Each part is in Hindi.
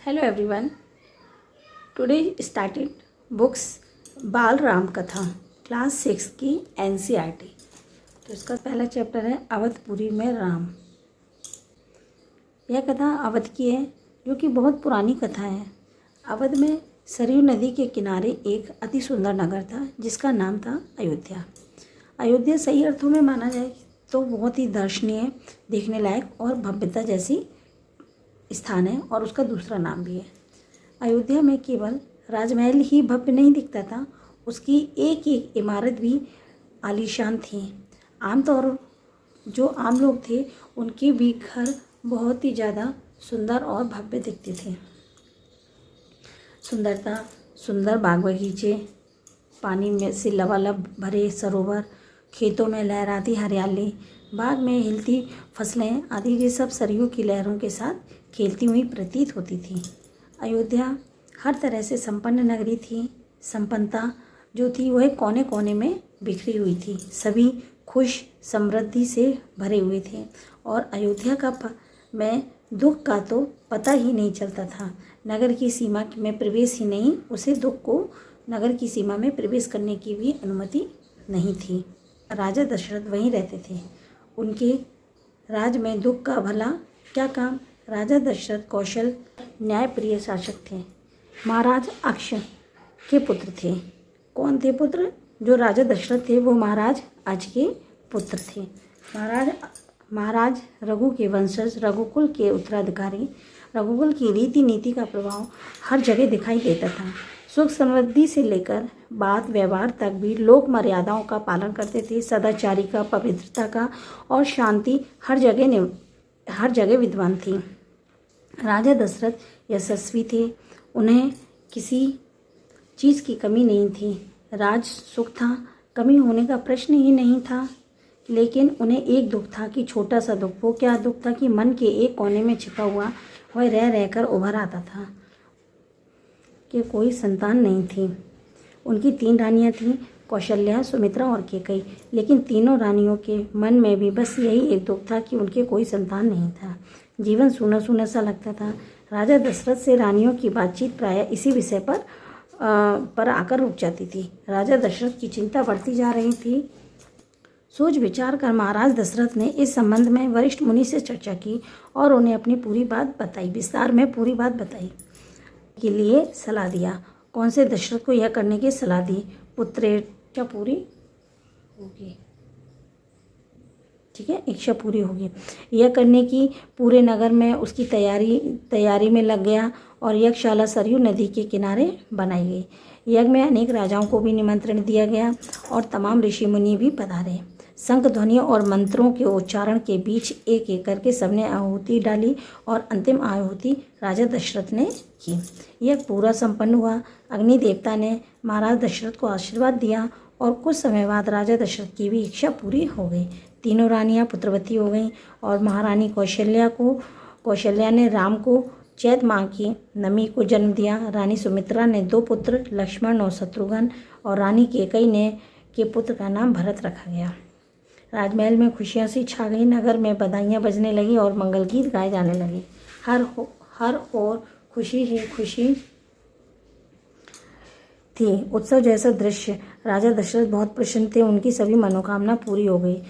Hello everyone, today started books बाल राम कथा क्लास 6 की एनसीईआरटी। तो इसका पहला चैप्टर है अवधपुरी में राम। यह कथा अवध की है, जो कि बहुत पुरानी कथा है। अवध में सरयू नदी के किनारे एक अति सुंदर नगर था, जिसका नाम था अयोध्या। अयोध्या सही अर्थों में माना जाए तो बहुत ही दर्शनीय, देखने लायक और भव्यता जैसी स्थान है, और उसका दूसरा नाम भी है। अयोध्या में केवल राजमहल ही भव्य नहीं दिखता था, उसकी एक एक इमारत भी आलीशान थी। आमतौर जो आम लोग थे, उनके भी घर बहुत ही ज़्यादा सुंदर और भव्य दिखते थे। सुंदरता, सुंदर बाग बगीचे, पानी में से लबालब भरे सरोवर, खेतों में लहराती हरियाली, बाग में हिलती फसलें आदि, ये सब सरयू की लहरों के साथ खेलती हुई प्रतीत होती थी। अयोध्या हर तरह से संपन्न नगरी थी। संपन्नता जो थी वह कोने कोने में बिखरी हुई थी। सभी खुश समृद्धि से भरे हुए थे, और अयोध्या का में दुख का तो पता ही नहीं चलता था। नगर की सीमा में प्रवेश ही नहीं, उसे दुख को नगर की सीमा में प्रवेश करने की भी अनुमति नहीं थी। राजा दशरथ वहीं रहते थे। उनके राज में दुख का भला क्या काम। राजा दशरथ कौशल न्यायप्रिय शासक थे। महाराज अक्ष के पुत्र थे। कौन थे पुत्र? जो राजा दशरथ थे वो महाराज अक्ष के पुत्र थे। महाराज रघु के वंशज, रघुकुल के उत्तराधिकारी। रघुकुल की रीति नीति का प्रभाव हर जगह दिखाई देता था। सुख समृद्धि से लेकर बात व्यवहार तक भी लोक मर्यादाओं का पालन करते थे। सदाचारी का, पवित्रता का और शांति हर जगह विद्वान थी। राजा दशरथ यशस्वी थे। उन्हें किसी चीज़ की कमी नहीं थी। राज सुख था, कमी होने का प्रश्न ही नहीं था। लेकिन उन्हें एक दुख था कि छोटा सा दुख। वो क्या दुख था कि मन के एक कोने में छिपा हुआ वह रह रहकर उभर आता था कि कोई संतान नहीं थी। उनकी 3 रानियां थीं, कौशल्या, सुमित्रा और कैकेयी। लेकिन तीनों रानियों के मन में भी बस यही एक दुख था कि उनके कोई संतान नहीं था। जीवन सूना सूना सा लगता था। राजा दशरथ से रानियों की बातचीत प्रायः इसी विषय पर आकर रुक जाती थी। राजा दशरथ की चिंता बढ़ती जा रही थी। सोच विचार कर महाराज दशरथ ने इस संबंध में वरिष्ठ मुनि से चर्चा की और उन्हें अपनी पूरी बात बताई, विस्तार में पूरी बात बताई के लिए सलाह दिया। कौन से दशरथ को यह करने की सलाह दी? पुत्र इच्छा पूरी होगी, ठीक है, इच्छा पूरी होगी। यह करने की पूरे नगर में उसकी तैयारी में लग गया, और यज्ञशाला सरयू नदी के किनारे बनाई गई। यज्ञ में अनेक राजाओं को भी निमंत्रण दिया गया, और तमाम ऋषि मुनि भी पधारे। शंख ध्वनियों और मंत्रों के उच्चारण के बीच एक एक करके सबने आहुति डाली, और अंतिम आहुति राजा दशरथ ने की। यह पूरा संपन्न हुआ। अग्नि देवता ने महाराज दशरथ को आशीर्वाद दिया, और कुछ समय बाद राजा दशरथ की भी इच्छा पूरी हो गई। तीनों रानियां पुत्रवती हो गईं, और महारानी कौशल्या ने राम को चैत माह की नमी को जन्म दिया। रानी सुमित्रा ने 2 पुत्र लक्ष्मण और शत्रुघ्न, और रानी कैकेयी के पुत्र का नाम भरत रखा गया। राजमहल में खुशियां सी छा गई। नगर में बधाइयाँ बजने लगी और मंगल गीत गाए जाने लगे। हर ओर खुशी ही खुशी थी। उत्सव जैसा दृश्य। राजा दशरथ बहुत प्रसन्न थे। उनकी सभी मनोकामना पूरी हो गई।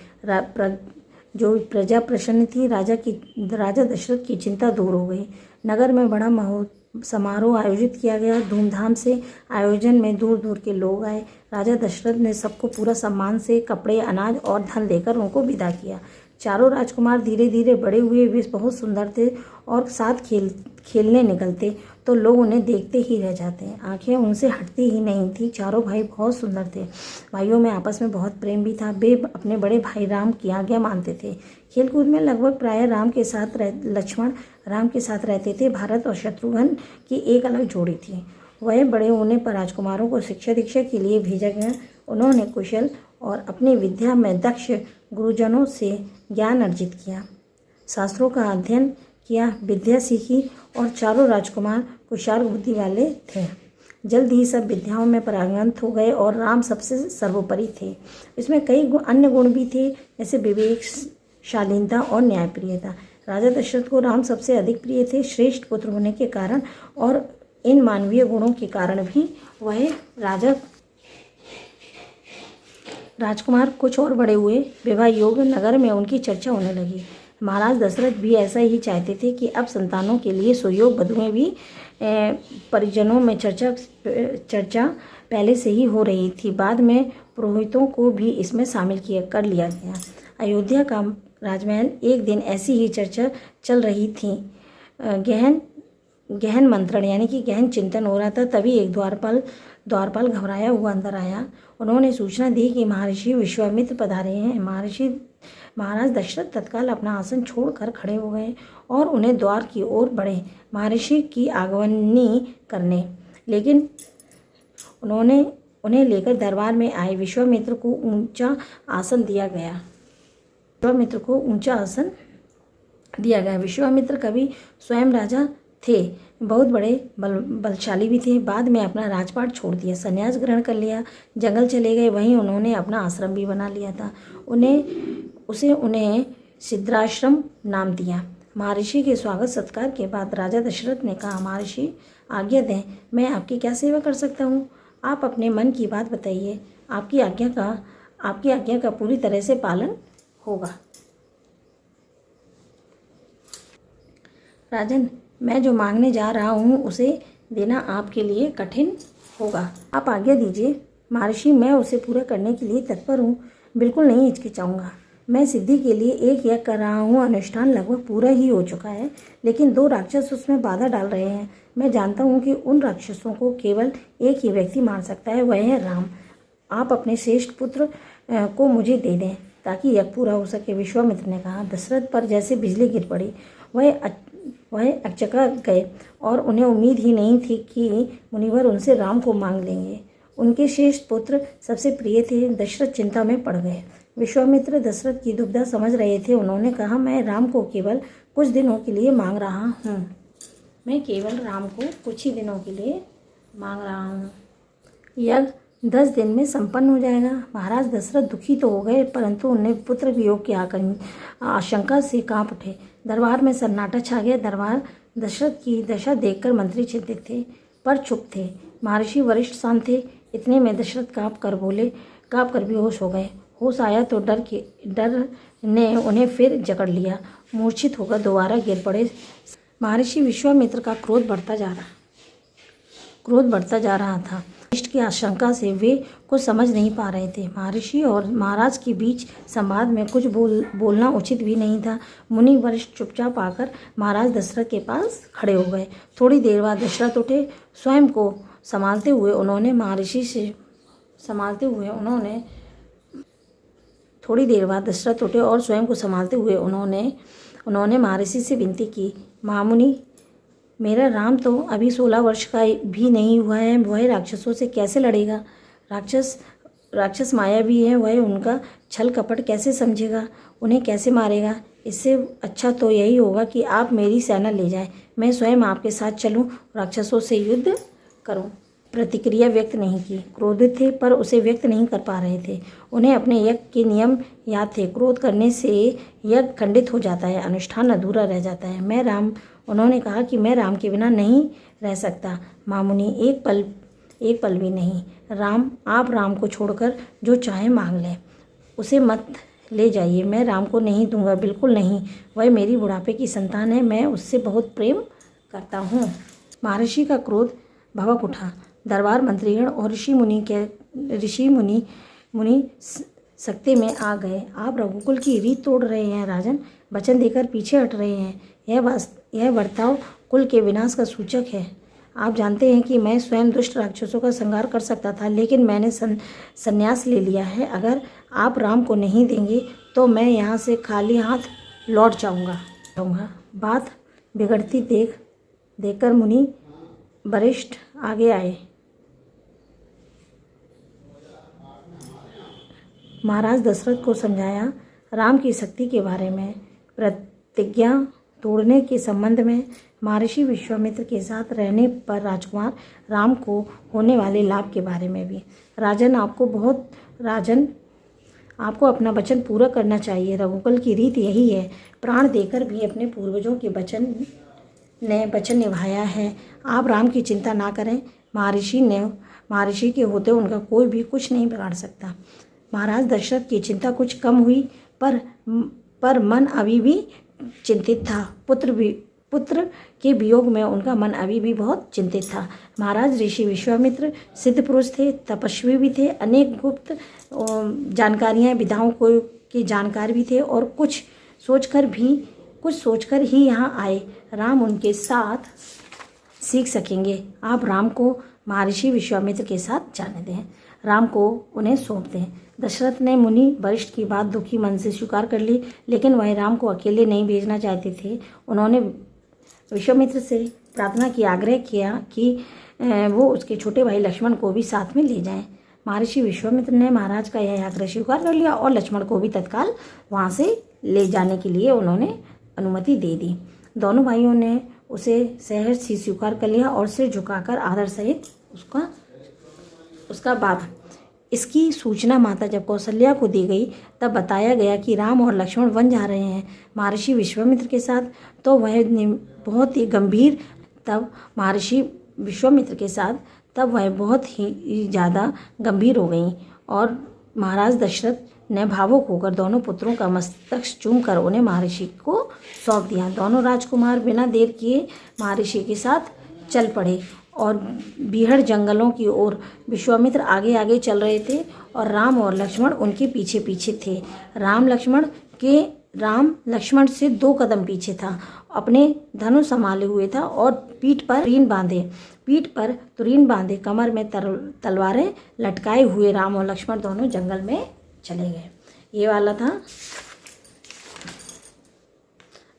जो प्रजा प्रसन्न थी, राजा दशरथ की चिंता दूर हो गई। नगर में बड़ा समारोह आयोजित किया गया। धूमधाम से आयोजन में दूर दूर के लोग आए। राजा दशरथ ने सबको पूरा सम्मान से कपड़े, अनाज और धन देकर उनको विदा किया। चारों राजकुमार धीरे धीरे बड़े हुए। वे बहुत सुंदर थे, और साथ खेलने निकलते तो लोग उन्हें देखते ही रह जाते। आंखें उनसे हटती ही नहीं थी। चारों भाई बहुत सुंदर थे। भाइयों में आपस में बहुत प्रेम भी था। वे अपने बड़े भाई राम की आज्ञा मानते थे। खेलकूद में लगभग प्रायः लक्ष्मण राम के साथ रहते थे। भारत और शत्रुघ्न की एक अलग जोड़ी थी। वह बड़े होने पर राजकुमारों को शिक्षा दीक्षा के लिए भेजा गया। उन्होंने कुशल और अपनी विद्या में दक्ष गुरुजनों से ज्ञान अर्जित किया, शास्त्रों का अध्ययन किया, विद्या सीखी, और चारों राजकुमार कुशाग्र बुद्धि वाले थे। जल्द ही सब विद्याओं में पारंगत हो गए, और राम सबसे सर्वोपरि थे। इसमें कई अन्य गुण भी थे, जैसे विवेक, शालीनता और न्यायप्रियता। राजा दशरथ को राम सबसे अधिक प्रिय थे। श्रेष्ठ पुत्र होने के कारण और इन मानवीय गुणों के कारण भी वह राजकुमार कुछ और बड़े हुए। विवाह योग्य नगर में उनकी चर्चा होने लगी। महाराज दशरथ भी ऐसा ही चाहते थे कि अब संतानों के लिए सुयोग वधुएं भी परिजनों में चर्चा पहले से ही हो रही थी। बाद में पुरोहितों को भी इसमें शामिल कर लिया गया। अयोध्या का राजमहल एक दिन ऐसी ही चर्चा चल रही थी। गहन मंत्रण यानी कि गहन चिंतन हो रहा था। तभी एक द्वारपाल घबराया हुआ अंदर आया। उन्होंने सूचना दी कि महर्षि विश्वामित्र पधारे हैं। महाराज दशरथ तत्काल अपना आसन छोड़कर खड़े हो गए और उन्हें द्वार की ओर बढ़े महर्षि की आगमनी करने, लेकिन उन्हें लेकर दरबार में आए। विश्वामित्र को ऊंचा आसन दिया गया। विश्वामित्र कभी स्वयं राजा थे, बहुत बड़े बलशाली भी थे। बाद में अपना राजपाट छोड़ दिया, संन्यास ग्रहण कर लिया, जंगल चले गए। वहीं उन्होंने अपना आश्रम भी बना लिया था। उन्हें सिद्धाश्रम नाम दिया। महर्षि के स्वागत सत्कार के बाद राजा दशरथ ने कहा, महर्षि आज्ञा दें, मैं आपकी क्या सेवा कर सकता हूँ? आप अपने मन की बात बताइए। आपकी आज्ञा का पूरी तरह से पालन होगा। राजन, मैं जो मांगने जा रहा हूँ उसे देना आपके लिए कठिन होगा। आप आज्ञा दीजिए। महर्षि, मैं उसे पूरा करने के लिए तत्पर हूँ, बिल्कुल नहीं हिचकिचाऊंगा। मैं सिद्धि के लिए एक यज्ञ कर रहा हूँ। अनुष्ठान लगभग पूरा ही हो चुका है, लेकिन 2 राक्षस उसमें बाधा डाल रहे हैं। मैं जानता हूँ कि उन राक्षसों को केवल एक ही व्यक्ति मार सकता है, वह है राम। आप अपने श्रेष्ठ पुत्र को मुझे दे दें ताकि यज्ञ पूरा हो सके। विश्वामित्र ने कहा। दशरथ पर जैसे बिजली गिर पड़ी। वह अचका गए और उन्हें उम्मीद ही नहीं थी कि मुनिवर उनसे राम को मांग लेंगे। उनके श्रेष्ठ पुत्र सबसे प्रिय थे। दशरथ चिंता में पड़ गए। विश्वामित्र दशरथ की दुविधा समझ रहे थे। उन्होंने कहा, मैं राम को केवल कुछ दिनों के लिए मांग रहा हूँ। यज्ञ 10 दिन में संपन्न हो जाएगा। महाराज दशरथ दुखी तो हो गए, परंतु उन्हें पुत्र वियोग की आशंका से कांप उठे। दरबार में सन्नाटा छा गया। दशरथ की दशा देखकर मंत्री चिंतित थे, पर चुप थे। महर्षि वरिष्ठ शांत थे। इतने में दशरथ कांप कर बेहोश हो गए। होश आया तो डर ने उन्हें फिर जकड़ लिया। मूर्छित होकर दोबारा गिर पड़े। महर्षि विश्वामित्र का क्रोध बढ़ता जा रहा था। इष्ट की आशंका से वे कुछ समझ नहीं पा रहे थे। महर्षि और महाराज के बीच संवाद में कुछ बोलना उचित भी नहीं था। मुनि वरिष्ठ चुपचाप आकर महाराज दशरथ के पास खड़े हो गए। थोड़ी देर बाद दशरथ उठे। स्वयं को संभालते हुए उन्होंने महर्षि से विनती की, महामुनि, मेरा राम तो अभी 16 वर्ष का भी नहीं हुआ है। वह राक्षसों से कैसे लड़ेगा? राक्षस मायावी है। वह उनका छल कपट कैसे समझेगा? उन्हें कैसे मारेगा? इससे अच्छा तो यही होगा कि आप मेरी सेना ले जाएं। मैं स्वयं आपके साथ चलूं, राक्षसों से युद्ध करूं। प्रतिक्रिया व्यक्त नहीं की। क्रोधित थे, पर उसे व्यक्त नहीं कर पा रहे थे। उन्हें अपने यज्ञ के नियम याद थे। क्रोध करने से यज्ञ खंडित हो जाता है, अनुष्ठान अधूरा रह जाता है। उन्होंने कहा कि मैं राम के बिना नहीं रह सकता। महामुनि, एक पल भी नहीं। आप राम को छोड़कर जो चाहे मांग लें, उसे मत ले जाइए। मैं राम को नहीं दूंगा, बिल्कुल नहीं। वह मेरी बुढ़ापे की संतान है। मैं उससे बहुत प्रेम करता हूँ। महर्षि का क्रोध भड़क उठा। दरबार मंत्रीगण और ऋषि मुनि सकते में आ गए। आप रघुकुल की रीत तोड़ रहे हैं राजन, वचन देकर पीछे हट रहे हैं। यह बर्ताव कुल के विनाश का सूचक है। आप जानते हैं कि मैं स्वयं दुष्ट राक्षसों का संहार कर सकता था, लेकिन मैंने संन्यास ले लिया है। अगर आप राम को नहीं देंगे तो मैं यहाँ से खाली हाथ लौट जाऊँगा। बात बिगड़ती देखकर मुनि वरिष्ठ आगे आए। महाराज दशरथ को समझाया। राम की शक्ति के बारे में, प्रतिज्ञा तोड़ने के संबंध में, महर्षि विश्वामित्र के साथ रहने पर राजकुमार राम को होने वाले लाभ के बारे में भी। राजन, आपको अपना वचन पूरा करना चाहिए। रघुकुल की रीत यही है। प्राण देकर भी अपने पूर्वजों के वचन निभाया है। आप राम की चिंता ना करें। महर्षि के होते उनका कोई भी कुछ नहीं बिगाड़ सकता। महाराज दशरथ की चिंता कुछ कम हुई, पर मन अभी भी चिंतित था। पुत्र के वियोग में उनका मन अभी भी बहुत चिंतित था। महाराज ऋषि विश्वामित्र सिद्ध पुरुष थे, तपस्वी भी थे, अनेक गुप्त जानकारियाँ विधाओं को के जानकार भी थे और कुछ सोचकर ही यहाँ आए। राम उनके साथ सीख सकेंगे। आप राम को महर्षि विश्वामित्र के साथ जाने दें, राम को उन्हें सौंप दें। दशरथ ने मुनि वरिष्ठ की बात दुखी मन से स्वीकार कर ली, लेकिन वह राम को अकेले नहीं भेजना चाहते थे। उन्होंने विश्वामित्र से प्रार्थना की, आग्रह किया कि वो उसके छोटे भाई लक्ष्मण को भी साथ में ले जाएं। महर्षि विश्वामित्र ने महाराज का यह आग्रह स्वीकार कर लिया और लक्ष्मण को भी तत्काल वहाँ से ले जाने के लिए उन्होंने अनुमति दे दी। दोनों भाइयों ने उसे सहर्ष ही स्वीकार कर लिया और सिर झुकाकर आदर सहित उसका बात। इसकी सूचना माता जब कौशल्या को दी गई तब बताया गया कि राम और लक्ष्मण वन जा रहे हैं महर्षि विश्वामित्र के साथ, तो वह बहुत ही गंभीर तब महर्षि विश्वामित्र के साथ तब वह बहुत ही ज़्यादा गंभीर हो गई और महाराज दशरथ ने भावुक होकर दोनों पुत्रों का मस्तक चूमकर उन्हें महर्षि को सौंप दिया। दोनों राजकुमार बिना देर किए महर्षि के साथ चल पड़े और बीहड़ जंगलों की ओर। विश्वामित्र आगे आगे चल रहे थे और राम और लक्ष्मण उनके पीछे पीछे थे। राम लक्ष्मण से 2 कदम पीछे था, अपने धनुष संभाले हुए था और पीठ पर तुरीन बांधे कमर में तलवारें लटकाए हुए राम और लक्ष्मण दोनों जंगल में चले गए। ये वाला था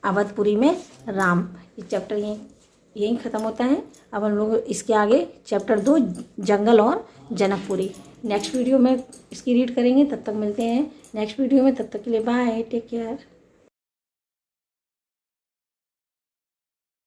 अवधपुरी में राम। ये चैप्टर यहीं ख़त्म होता है। अब हम लोग इसके आगे चैप्टर 2 जंगल और जनकपुरी नेक्स्ट वीडियो में इसकी रीड करेंगे। तब तक मिलते हैं नेक्स्ट वीडियो में। तब तक के लिए बाय, टेक केयर।